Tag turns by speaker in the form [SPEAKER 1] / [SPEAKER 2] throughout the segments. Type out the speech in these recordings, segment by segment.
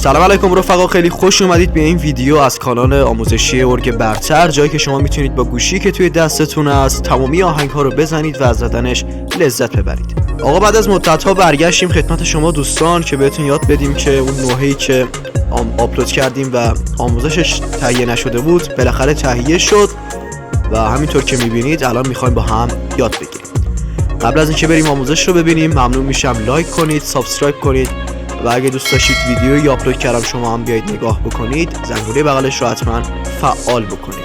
[SPEAKER 1] سلام علیکم رفقا، خیلی خوش اومدید به این ویدیو از کانال آموزشی ارگ برتر، جایی که شما میتونید با گوشی که توی دستتون است تمامی آهنگ ها رو بزنید و از زدنش لذت ببرید. آقا بعد از مدت ها برگشتیم خدمت شما دوستان که بهتون یاد بدیم که اون نوحه‌ای که آپلود کردیم و آموزشش تهیه نشده بود بالاخره تهیه شد و همینطور که میبینید الان میخوایم با هم یاد بگیریم. قبل از اینکه بریم آموزش رو ببینیم ممنون میشم لایک کنید، سابسکرایب کنید و اگه دوست داشتید ویدیویی آپلود کردم شما هم بیایید نگاه بکنید، زنگوله بغلش رو حتما فعال بکنید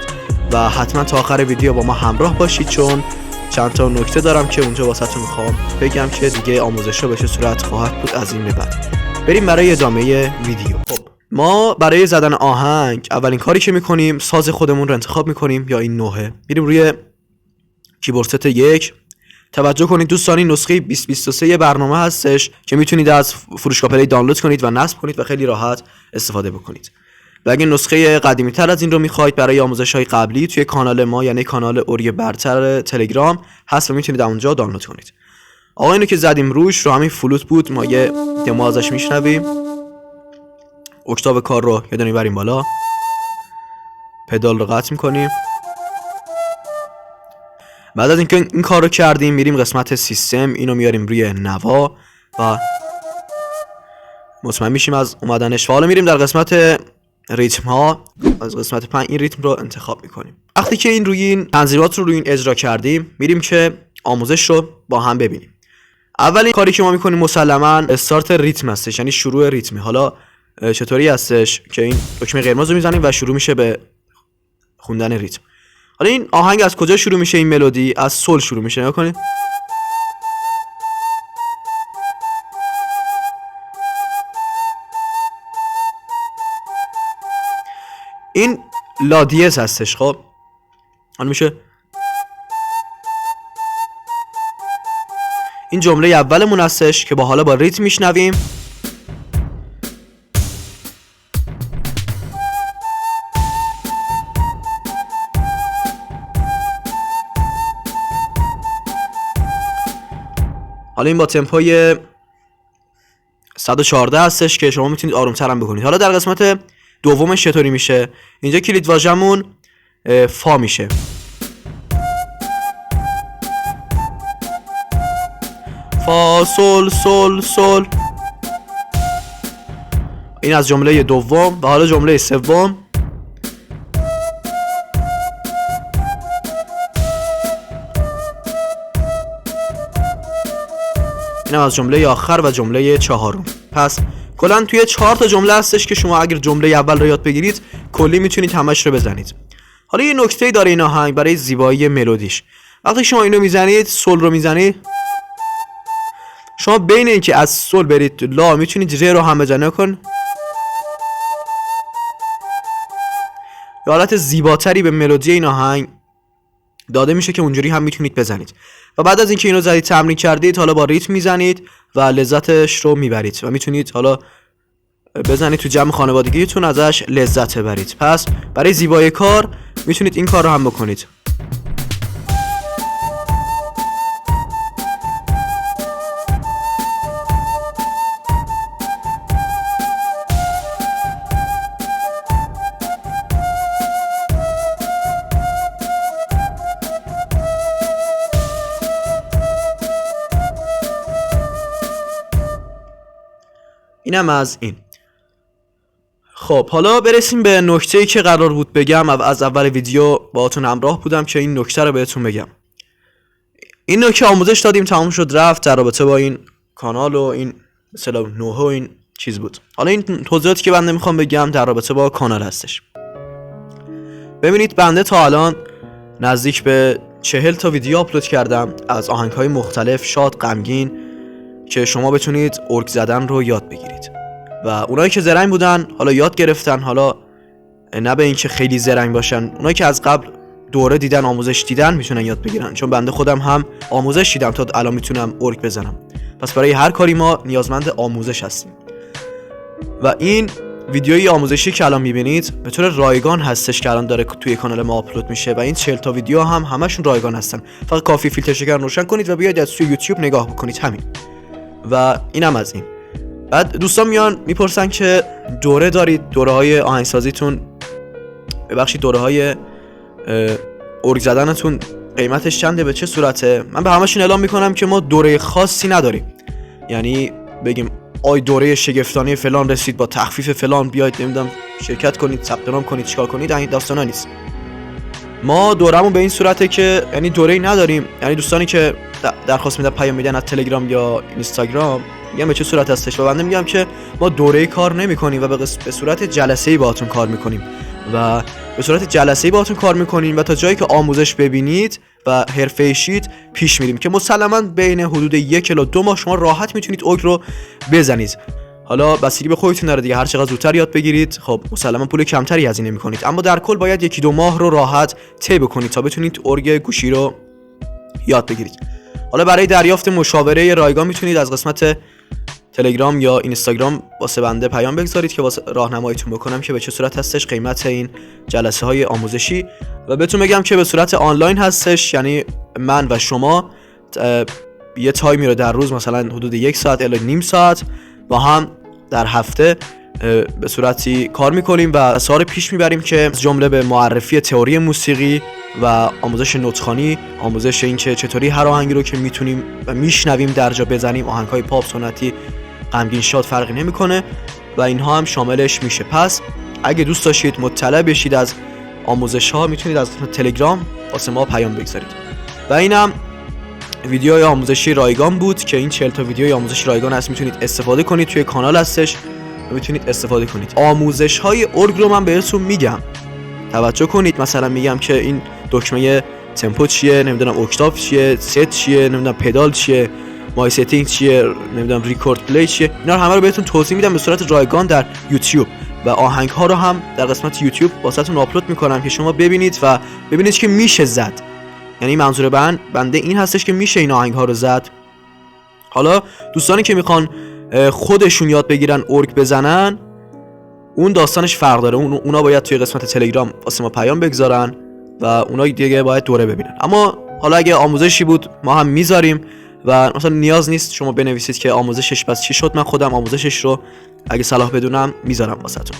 [SPEAKER 1] و حتما تا آخر ویدیو با ما همراه باشید، چون چند تا نکته دارم که اونجا واسهتون میخوام بگم که دیگه آموزش رو به چه صورت خواهد بود از این به بعد. بریم برای ادامه ویدیو. خب ما برای زدن آهنگ اولین کاری که میکنیم ساز خودمون رو انتخاب میکنیم یا این نوحه. میریم روی کیبورد ست 1. توجه کنید دوستان، این نسخه 2023 برنامه هستش که میتونید از فروشگاه پلی دانلود کنید و نصب کنید و خیلی راحت استفاده بکنید. و اگه نسخه قدیمی تر از این رو میخواید برای آموزش های قبلی توی کانال ما، یعنی کانال ارگ برتر تلگرام هست و میتونید اونجا دانلود کنید. آقا اینو که زدیم روش رو همین فلوت بود، ما یه دمو ازش میشنویم. اکتاو کار رو یه دونه بریم بالا، پدال رو قطع میکنیم. بعد از اینکه این کار رو کردیم میریم قسمت سیستم، اینو میاریم روی نوا و مطمئن میشیم از اومدنش. و حالا میریم در قسمت ریتم ها، از قسمت 5 این ریتم رو انتخاب میکنیم. وقتی که این روی این تنظیمات رو روی این اجرا کردیم میریم که آموزش رو با هم ببینیم. اولین کاری که ما میکنیم مسلما استارت ریتم هستش، یعنی شروع ریتم. حالا چطوری هستش که این دکمه قرمز رو میزنیم و شروع میشه به خوندن ریتم. حالا این آهنگ از کجا شروع میشه؟ این ملودی از سول شروع میشه. نگاه کنید. این لا دیز هستش. خب حالا میشه این جمله اولمون هستش که حالا با ریتم میشنویم. حالا این با تمپوی 114 هستش که شما میتونید آرومتر هم بکنید. حالا در قسمت دومش چطوری میشه؟ اینجا کلید واژه‌مون فا میشه. فا سول سول سول. این از جمله دوم. و حالا جمله سوم. اینم از جمله آخر و جمله چهارم. پس کلا توی 4 تا جمله هستش که شما اگر جمله اول رو یاد بگیرید کلی میتونید همش رو بزنید. حالا یه نکته‌ای داره این آهنگ برای زیبایی ملودیش. وقتی شما اینو میزنید، سول رو میزنید، شما بین اینکه از سول برید تو لا میتونید ر رو هم بزنید. کن یه حالت زیباتری به ملودی این آهنگ داده میشه که اونجوری هم میتونید بزنید. و بعد از اینکه اینو زدید تمرین کردید، حالا با ریتم میزنید و لذتش رو میبرید و میتونید حالا بزنید تو جمع خانوادگیتون ازش لذت ببرید. پس برای زیبایی کار میتونید این کار رو هم بکنید. اینم از این. خب حالا برسیم به نکته‌ای که قرار بود بگم. از اول ویدیو باهاتون همراه بودم که این نکته رو بهتون بگم. این نکته آموزش دادیم تموم شد رفت در رابطه با این کانال و این مثلا نوحه و این چیز بود. حالا این توضیحاتی که بنده میخوام بگم در رابطه با کانال هستش. ببینید بنده تا الان نزدیک به 40 تا ویدیو آپلود کردم از آهنگ‌های مختلف، شاد، غمگین، که شما بتونید ارگ زدن رو یاد بگیرید. و اونایی که زرنگ بودن حالا یاد گرفتن، حالا نه به این که خیلی زرنگ باشن، اونایی که از قبل دوره دیدن، آموزش دیدن میتونن یاد بگیرن، چون بنده خودم هم آموزش دیدم تا الان میتونم ارگ بزنم. پس برای هر کاری ما نیازمند آموزش هستیم. و این ویدیوی آموزشی که الان میبینید به طور رایگان هستش که الان داره توی کانال ما آپلود میشه و این 40 تا ویدیو هم همشون رایگان هستن. فقط کافی فیلتر شکن روشن کنید و بیاید از توی یوتیوب نگاه بکنید، همین. و اینم از این. بعد دوستان میان میپرسن که دوره دارید، دوره های آهنگسازیتون ببخشید دوره های ارگ زدنتون قیمتش چنده، به چه صورته؟ من به همشون اعلام میکنم که ما دوره خاصی نداریم، یعنی بگیم آی دوره شگفتانه فلان رسید با تخفیف فلان بیاید نمیدونم شرکت کنید، ثبت نام کنید، چیکار کنید، این داستانا نیست. ما دورهمون به این صورته که یعنی دوره‌ای نداریم، یعنی دوستانی که درخواست میدن پیام میدن از تلگرام یا اینستاگرام میگم به چه صورت هستش، و بنده میگم که ما دوره‌ای کار نمی‌کنیم و به صورت جلسه‌ای باهاتون کار می‌کنیم و به صورت جلسه‌ای باهاتون کار می‌کنیم و تا جایی که آموزش ببینید و حرفه‌ای شید پیش میریم که مسلماً بین حدود 1 الی 2 ماه شما راحت میتونید اوگ رو بزنید. حالا بستگی به خودتون داره دیگه، هر چقدر زودتر یاد بگیرید خب مسلماً پول کمتری هزینه می‌کنید، اما در کل باید 1-2 ماه رو راحت طی بکنید تا بتونید ارگ گوشی رو یاد بگیرید. حالا برای دریافت مشاوره رایگان میتونید از قسمت تلگرام یا اینستاگرام واسه بنده پیام بگذارید که واسه راهنماییتون بکنم که به چه صورت هستش قیمت این جلسه های آموزشی، و بهتون بگم که به صورت آنلاین هستش، یعنی من و شما یه تایمی رو در روز مثلا حدود 1 ساعت الی نیم ساعت با هم در هفته به صورتی کار میکنیم و اسرار پیش میبریم که از جمله به معرفی تئوری موسیقی و آموزش نوت‌خوانی، آموزش این که چطوری هر آهنگی رو که میتونیم و میشنویم در جا بزنیم، آهنگ‌های پاپ، سنتی، غمگین، شاد فرقی نمیکنه و اینها هم شاملش میشه. پس اگه دوست داشتید مطلع بشید از آموزش‌ها میتونید از تلگرام واسه ما پیام بگذارید. و اینم ویدیوی آموزشی رایگان بود که این 40 تا ویدیوی آموزشی رایگان هست، میتونید استفاده کنید، توی کانال هستش و میتونید استفاده کنید. آموزش‌های ارگ رو من بهتون میگم، توجه کنید. مثلا میگم که این دکمه تمپو چیه، نمیدونم اکتاف چیه، ست چیه، نمیدونم پدال چیه، مای ستینگ چیه، نمیدونم ریکورد پلی چیه، اینا رو همه رو بهتون توضیح میدم به صورت رایگان در یوتیوب و آهنگ ها رو هم در قسمت یوتیوب واسهتون آپلود میکنم که شما ببینید و ببینید که میشه زد. یعنی منظور بنده این هستش که میشه این آهنگ ها رو زد. حالا دوستانی که میخوان خودشون یاد بگیرن ارگ بزنن اون داستانش فرق داره، اونا باید توی قسمت تلگرام واسه ما پیام بگذارن و اونا دیگه باید دوره ببینن. اما حالا اگه آموزشی بود ما هم میذاریم و مثلا نیاز نیست شما بنویسید که آموزشش بس چی شد، من خودم آموزشش رو اگه صلاح بدونم میذارم واسهتون.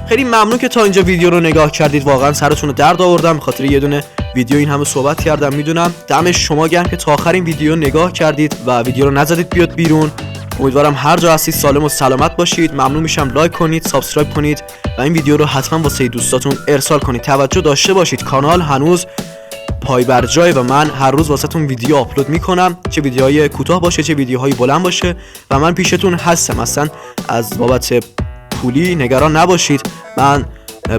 [SPEAKER 1] خیلی ممنون که تا اینجا ویدیو رو نگاه کردید، واقعا سرتون رو درد آوردم به خاطر یه دونه ویدیو این همه صحبت کردم. میدونم دم شما گرم که تا آخر این ویدیو نگاه کردید و ویدیو رو نذارید بیاد بیرون. امیدوارم هر جا هستید سالم و سلامت باشید. ممنون میشم لایک کنید، سابسکرایب کنید و این ویدیو رو حتما واسه دوستاتون ارسال کنید. توجه داشته باشید کانال هنوز پای بر جای و من هر روز واسهتون ویدیو آپلود میکنم، چه ویدیوهای کوتاه باشه چه ویدیوهای بلند باشه و من پیشتون هستم. اصلا از بابت پولی نگران نباشید، من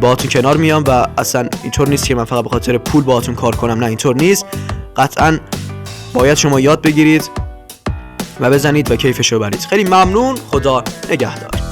[SPEAKER 1] باهاتون کنار میام و اصلا اینطور نیست که من فقط به خاطر پول باهاتون کار کنم، نه اینطور نیست. قطعا باید شما یاد بگیرید و بزنید و کیفشو برید. خیلی ممنون، خدا نگهدار.